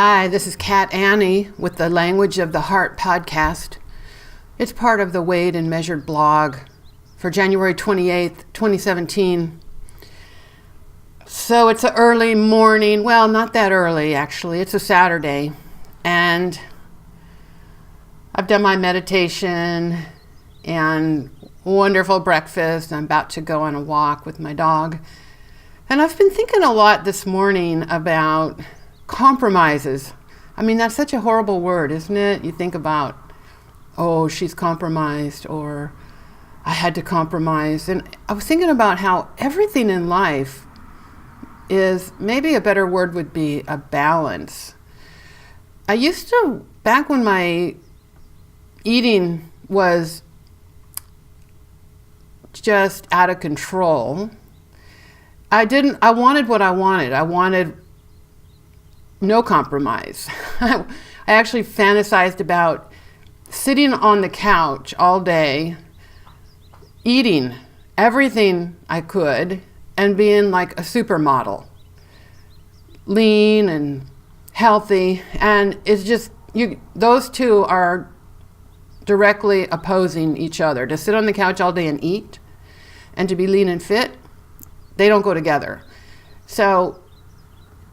Hi, this is Kat Annie with the Language of the Heart podcast. It's part of the Weighed and Measured blog for January 28th, 2017. So it's an early morning. Well, not that early, actually. It's a Saturday. And I've done my meditation and wonderful breakfast. I'm about to go on a walk with my dog. And I've been thinking a lot this morning about compromises. I mean, that's such a horrible word, isn't it? You think about, oh, she's compromised, or I had to compromise. And I was thinking about how everything in life is, maybe a better word would be a balance. I used to, back when my eating was just out of control, I wanted what I wanted. I wanted no compromise. I actually fantasized about sitting on the couch all day, eating everything I could, and being like a supermodel, lean and healthy. And it's just, those two are directly opposing each other. To sit on the couch all day and eat, and to be lean and fit, they don't go together. So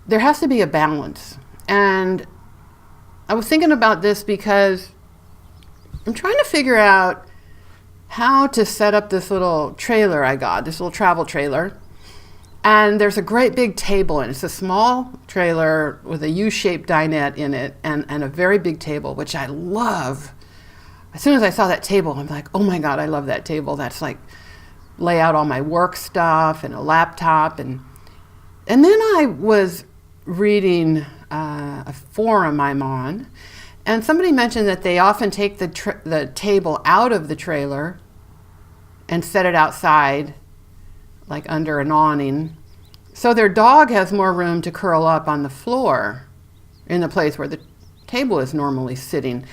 there has to be a balance. And I was thinking about this because I'm trying to figure out how to set up this little trailer I got, this little travel trailer. And there's a great big table, and it's a small trailer with a U-shaped dinette in it and a very big table, which I love. As soon as I saw that table, I'm like, oh my God, I love that table. That's like, lay out all my work stuff and a laptop. And then I was reading a forum I'm on, and somebody mentioned that they often take the table out of the trailer and set it outside, like under an awning, so their dog has more room to curl up on the floor in the place where the table is normally sitting.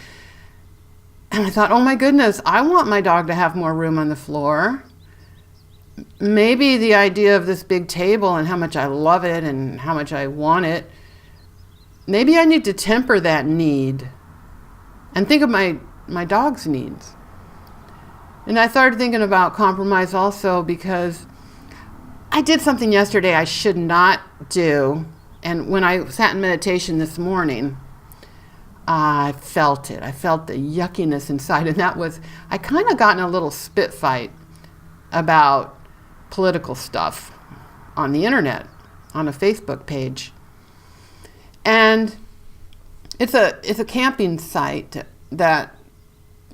And I thought, oh my goodness, I want my dog to have more room on the floor. Maybe the idea of this big table and how much I love it and how much I want it, maybe I need to temper that need and think of my dog's needs. And I started thinking about compromise also because I did something yesterday I should not do. And when I sat in meditation this morning, I felt it. I felt the yuckiness inside. And that was, I kind of got in a little spit fight about political stuff on the internet, on a Facebook page. And it's a camping site that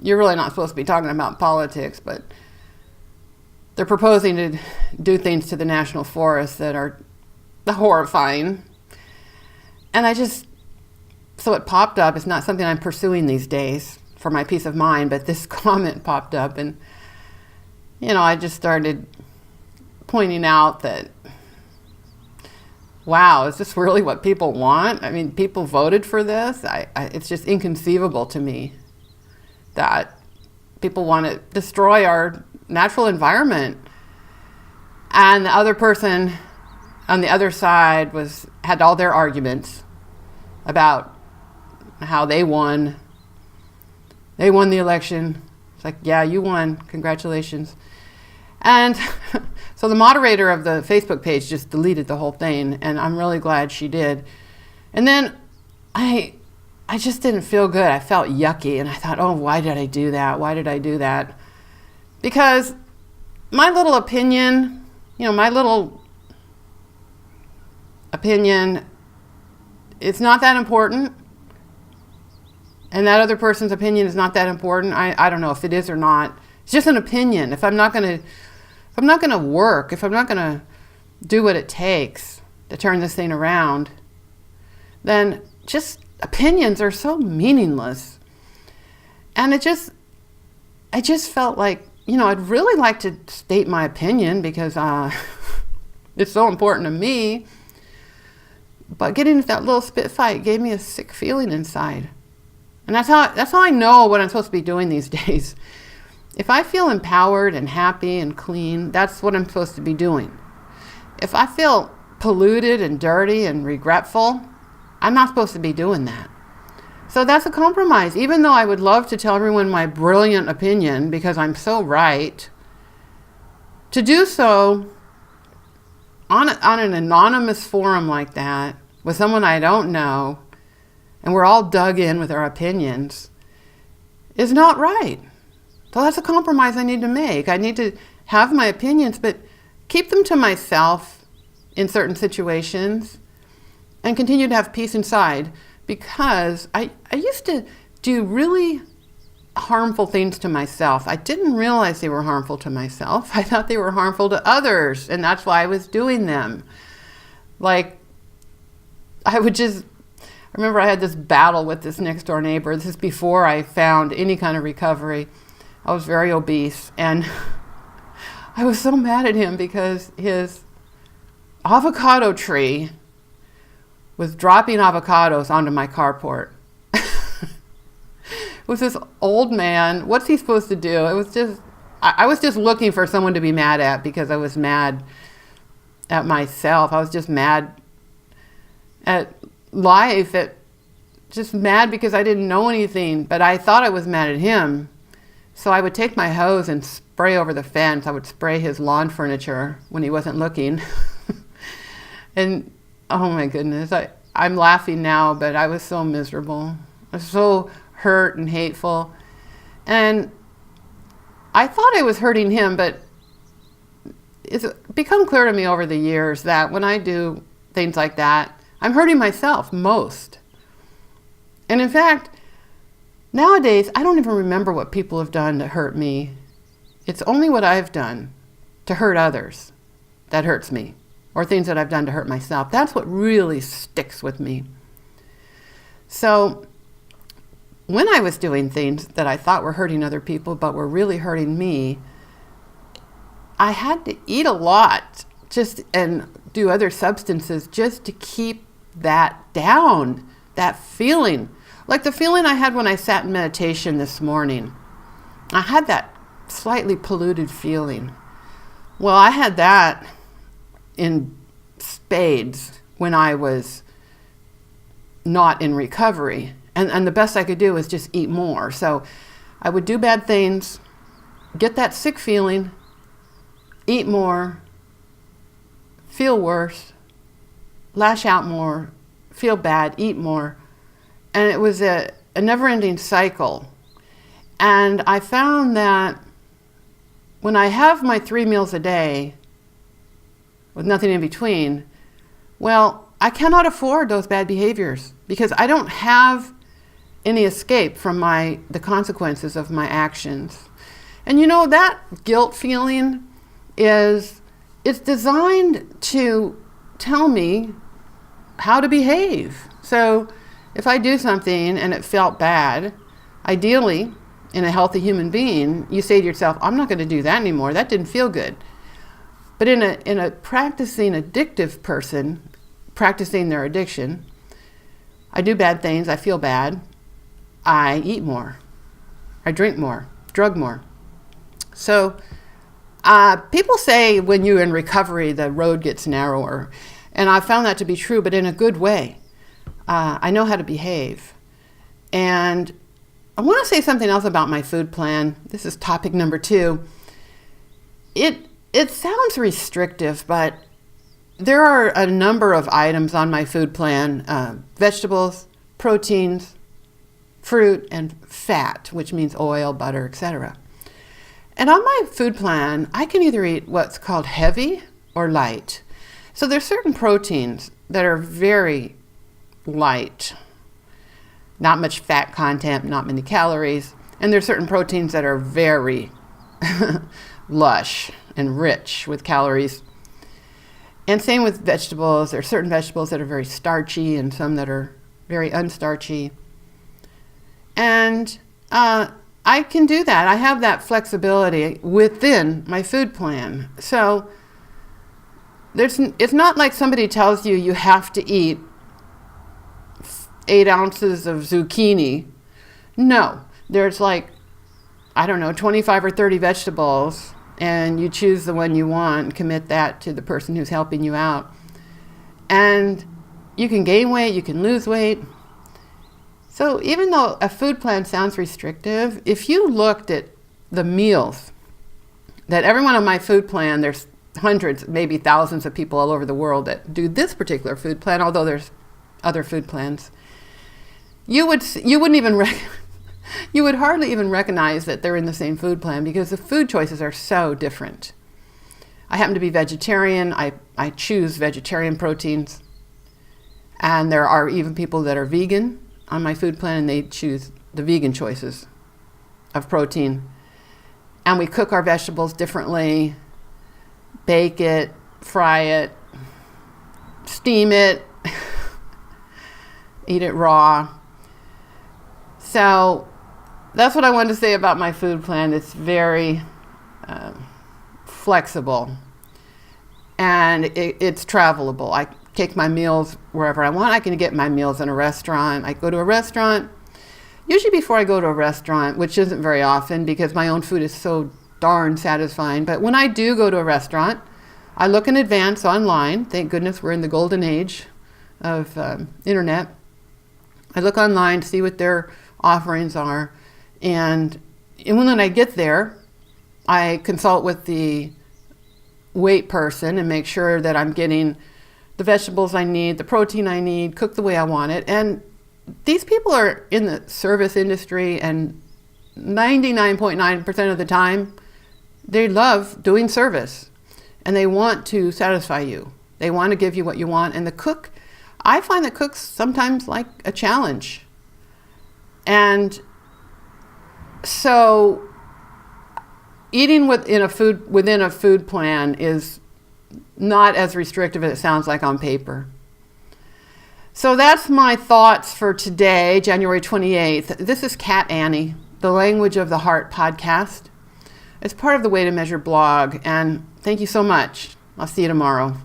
you're really not supposed to be talking about politics, but they're proposing to do things to the national forest that are horrifying. And so it popped up. It's not something I'm pursuing these days for my peace of mind, but this comment popped up, and I just started pointing out that, wow, is this really what people want? I mean, people voted for this. It's just inconceivable to me that people want to destroy our natural environment. And the other person on the other side had all their arguments about how they won. They won the election. It's like, yeah, you won. Congratulations. And so the moderator of the Facebook page just deleted the whole thing, and I'm really glad she did. And then I just didn't feel good. I felt yucky, and I thought, oh, why did I do that? Why did I do that? Because my little opinion, it's not that important. And that other person's opinion is not that important. I don't know if it is or not. It's just an opinion. If I'm not going to work, if I'm not going to do what it takes to turn this thing around, then just opinions are so meaningless. And I just felt like, I'd really like to state my opinion because it's so important to me. But getting into that little spit fight gave me a sick feeling inside. And that's how I know what I'm supposed to be doing these days. If I feel empowered and happy and clean, that's what I'm supposed to be doing. If I feel polluted and dirty and regretful, I'm not supposed to be doing that. So that's a compromise. Even though I would love to tell everyone my brilliant opinion because I'm so right, to do so on an anonymous forum like that with someone I don't know, and we're all dug in with our opinions, is not right. So that's a compromise I need to make. I need to have my opinions, but keep them to myself in certain situations and continue to have peace inside, because I used to do really harmful things to myself. I didn't realize they were harmful to myself. I thought they were harmful to others, and that's why I was doing them. Like, I remember I had this battle with this next door neighbor. This is before I found any kind of recovery. I was very obese, and I was so mad at him because his avocado tree was dropping avocados onto my carport. It was this old man. What's he supposed to do? It was just, I was just looking for someone to be mad at because I was mad at myself. I was just mad at life, just mad because I didn't know anything, but I thought I was mad at him. So I would take my hose and spray over the fence. I would spray his lawn furniture when he wasn't looking. And oh my goodness, I'm laughing now, but I was so miserable. I was so hurt and hateful. And I thought I was hurting him, but it's become clear to me over the years that when I do things like that, I'm hurting myself most. And in fact, nowadays, I don't even remember what people have done to hurt me. It's only what I've done to hurt others that hurts me, or things that I've done to hurt myself. That's what really sticks with me. So when I was doing things that I thought were hurting other people but were really hurting me, I had to eat a lot and do other substances just to keep that down, that feeling. Like the feeling I had when I sat in meditation this morning. I had that slightly polluted feeling. Well, I had that in spades when I was not in recovery. And the best I could do was just eat more. So I would do bad things, get that sick feeling, eat more, feel worse, lash out more, feel bad, eat more. And it was a never-ending cycle. And I found that when I have my 3 meals a day with nothing in between, well, I cannot afford those bad behaviors because I don't have any escape from the consequences of my actions. And that guilt feeling it's designed to tell me how to behave. So if I do something and it felt bad, ideally, in a healthy human being, you say to yourself, I'm not going to do that anymore. That didn't feel good. But in a practicing addictive person, practicing their addiction, I do bad things, I feel bad, I eat more, I drink more, drug more. So people say when you're in recovery, the road gets narrower. And I found that to be true, but in a good way. I know how to behave. And I want to say something else about my food plan. This is topic number 2. It sounds restrictive, but there are a number of items on my food plan, vegetables, proteins, fruit, and fat, which means oil, butter, etc. And on my food plan, I can either eat what's called heavy or light. So there's certain proteins that are very light, not much fat content, not many calories, and there's certain proteins that are very lush and rich with calories. And same with vegetables. There are certain vegetables that are very starchy and some that are very unstarchy. And I can do that. I have that flexibility within my food plan. So it's not like somebody tells you you have to eat 8 ounces of zucchini. No, there's 25 or 30 vegetables, and you choose the one you want and commit that to the person who's helping you out. And You can gain weight, you can lose weight. So even though a food plan sounds restrictive, if you looked at the meals that everyone on my food plan, there's hundreds, maybe thousands of people all over the world that do this particular food plan, although there's other food plans, you would hardly even recognize that they're in the same food plan because the food choices are so different. I happen to be vegetarian. I choose vegetarian proteins. And there are even people that are vegan on my food plan, and they choose the vegan choices of protein. And we cook our vegetables differently, bake it, fry it, steam it, eat it raw. So that's what I wanted to say about my food plan. It's very flexible, and it's travelable. I take my meals wherever I want. I can get my meals in a restaurant. I go to a restaurant, usually before I go to a restaurant, which isn't very often because my own food is so darn satisfying. But when I do go to a restaurant, I look in advance online. Thank goodness we're in the golden age of internet. I look online to see what their offerings are. And when I get there, I consult with the wait person and make sure that I'm getting the vegetables I need, the protein I need, cooked the way I want it. And these people are in the service industry, and 99.9% of the time, they love doing service. And they want to satisfy you. They want to give you what you want. And I find that cooks sometimes like a challenge. And so eating within a food plan is not as restrictive as it sounds like on paper. So that's my thoughts for today, January 28th. This is Kat Annie, the Language of the Heart podcast. It's part of the Way to Measure blog, and thank you so much. I'll see you tomorrow.